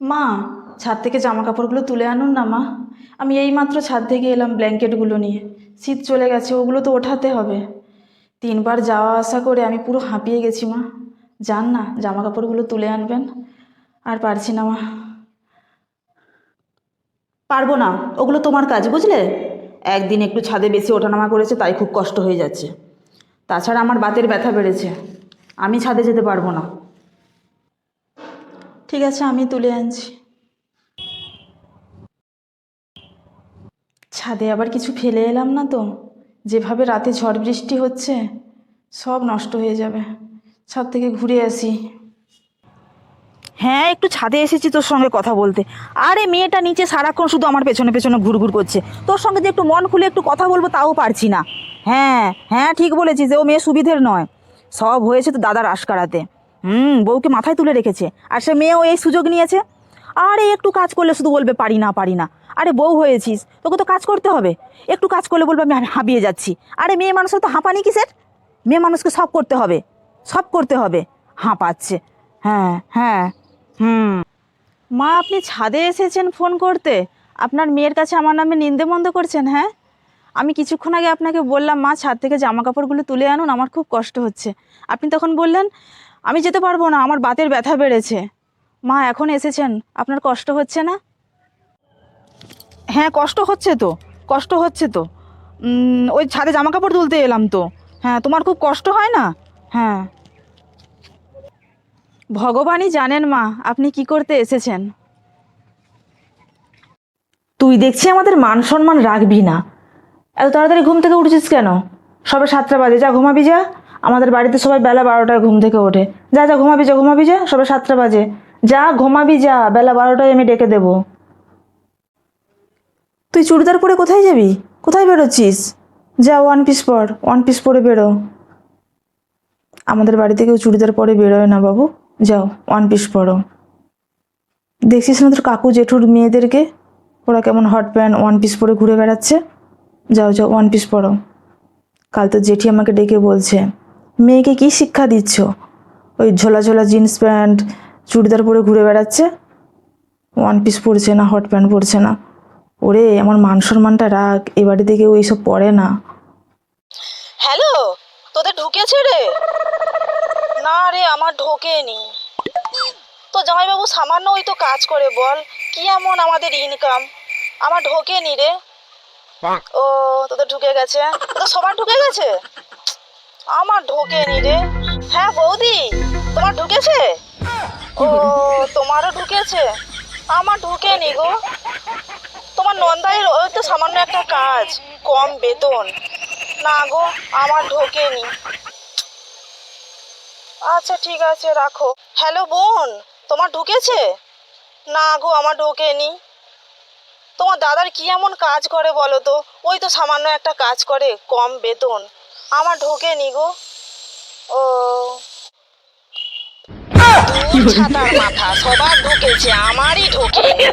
মা, ছাদ থেকে জামা কাপড়গুলো তুলে আনুন না মা। আমি এইমাত্র ছাদ থেকে এলাম ব্ল্যাঙ্কেটগুলো নিয়ে। শীত চলে গেছে, ওগুলো তো ওঠাতে হবে। 3বার যাওয়া আসা করে আমি পুরো হাঁপিয়ে গেছি মা। যান না, জামা কাপড়গুলো তুলে আনবেন। আর পারছি না মা। পারবো না, ওগুলো তোমার কাজ বুঝলে। একদিন একটু ছাদে বেশি ওঠানামা করেছে, তাই খুব কষ্ট হয়ে যাচ্ছে। তাছাড়া আমার বাতের ব্যথা বেড়েছে, আমি ছাদে যেতে পারবো না। ঠিক আছে, আমি তুলে আনছি। ছাদে আবার কিছু ফেলে এলাম না তো? যেভাবে রাতে ঝড় বৃষ্টি হচ্ছে, সব নষ্ট হয়ে যাবে। ছাদ থেকে ঘুরে আসি। হ্যাঁ, একটু ছাদে এসেছি তোর সঙ্গে কথা বলতে। আরে মেয়েটা নিচে সারাক্ষণ শুধু আমার পেছনে পেছনে ঘুরঘুর করছে। তোর সঙ্গে যে একটু মন খুলে একটু কথা বলবো তাও পারছি না। হ্যাঁ হ্যাঁ, ঠিক বলেছিস, ও মেয়ে সুবিধের নয়। সব হয়েছে তো দাদার আশকারাতে। বউকে মাথায় তুলে রেখেছে, আর সে মেয়েও এই সুযোগ নিয়েছে। আরে একটু কাজ করলে শুধু বলবে পারি না পারি না। আরে বউ হয়েছিস, তোকে তো কাজ করতে হবে। একটু কাজ করলে বলবে আমি হাঁপিয়ে যাচ্ছি। আরে মেয়ে মানুষের তো হাঁপানি কিসের? মেয়ে মানুষকে সব করতে হবে, সব করতে হবে। হাঁপাচ্ছে। হ্যাঁ হ্যাঁ। হুম। মা, আপনি ছাদে এসেছেন ফোন করতে? আপনার মেয়ের কাছে আমার নামে নিন্দে মন্দ করছেন? হ্যাঁ, আমি কিছুক্ষণ আগে আপনাকে বললাম মা ছাদ থেকে জামা কাপড়গুলো তুলে আনুন, আমার খুব কষ্ট হচ্ছে। আপনি তখন বললেন আমি যেতে পারবো না, আমার বাতের ব্যথা বেড়েছে। মা, এখন এসেছেন, আপনার কষ্ট হচ্ছে না? হ্যাঁ, কষ্ট হচ্ছে তো, কষ্ট হচ্ছে তো। ওই ছাদে জামা কাপড় তুলতে এলাম তো। হ্যাঁ, তোমার খুব কষ্ট হয় না? হ্যাঁ। ভগবানই জানেন মা, আপনি কি করতে এসেছেন। তুই দেখছি আমাদের মান সম্মান রাখবি না। এত তাড়াতাড়ি ঘুম থেকে উঠছিস কেন? সবে 7টা বাজে, যা ঘুমাবি যা। আমাদের বাড়িতে সবাই বেলা 12টায় ঘুম থেকে ওঠে। যা যা ঘুমাবি যা, ঘুমাবি যা, সবে 7টা বাজে। যা ঘুমাবি যা, বেলা 12টায় আমি ডেকে দেবো। তুই চুড়িদার পরে কোথায় যাবি? কোথায় বেরোচ্ছিস? যা ওয়ান পিস পর, ওয়ান পিস পরে বেরো। আমাদের বাড়িতে কেউ চুড়িদার পরে বেরোয় না বাবু। যাও ওয়ান পিস পরো। দেখছিস না তোর কাকু জেঠুর মেয়েদেরকে? ওরা কেমন হট প্যান্ট ওয়ান পিস পরে ঘুরে বেড়াচ্ছে। যাও যাও ওয়ান পিস পরো। কাল তো জেঠি আমাকে ডেকে বলছে, মেয়েকে কি শিক্ষা দিচ্ছ? ওই ঝোলা ঝোলা জিন্স প্যান্ট চুড়িদার পরে ঘুরে বেড়াচ্ছে, ওয়ান পিস পরছে না, হট প্যান্ট পরছে না। ওরে আমার মান সম্মানটা রাখ, এ বাড়িতে কেউ এইসব পরে না। হ্যালো, তোদের ঢুকেছে রে? না রে, আমার ঢোকেনি তো। জামাইবাবু সামান্য ওই তো কাজ করে, বল কি এমন আমাদের ইনকাম? আমার ঢোকেনি রে। ও, তোদের ঢুকে গেছে? তো সবার ঢুকে গেছে, আমার ঢোকেনি রে। হ্যাঁ বৌদি, তোমার ঢুকেছে? ও, তোমারও ঢুকেছে, আমার ঢুকেনি গো। তোমার নন্দাইয়ের ওই তো সামান্য একটা কাজ, কম বেতন। না গো, আমার ঢোকেনি। আচ্ছা ঠিক আছে, রাখো। হ্যালো বোন, তোমার ঢুকেছে? না গো, আমার ঢোকেনি। তোমার দাদার কি এমন কাজ করে বলো তো? ওই তো সামান্য একটা কাজ করে, কম বেতন। আমার ঢোকেনি গো। ও, দূর ছাতার মাথা, সবার ঢুকেছে, আমারই ঢোকেনি।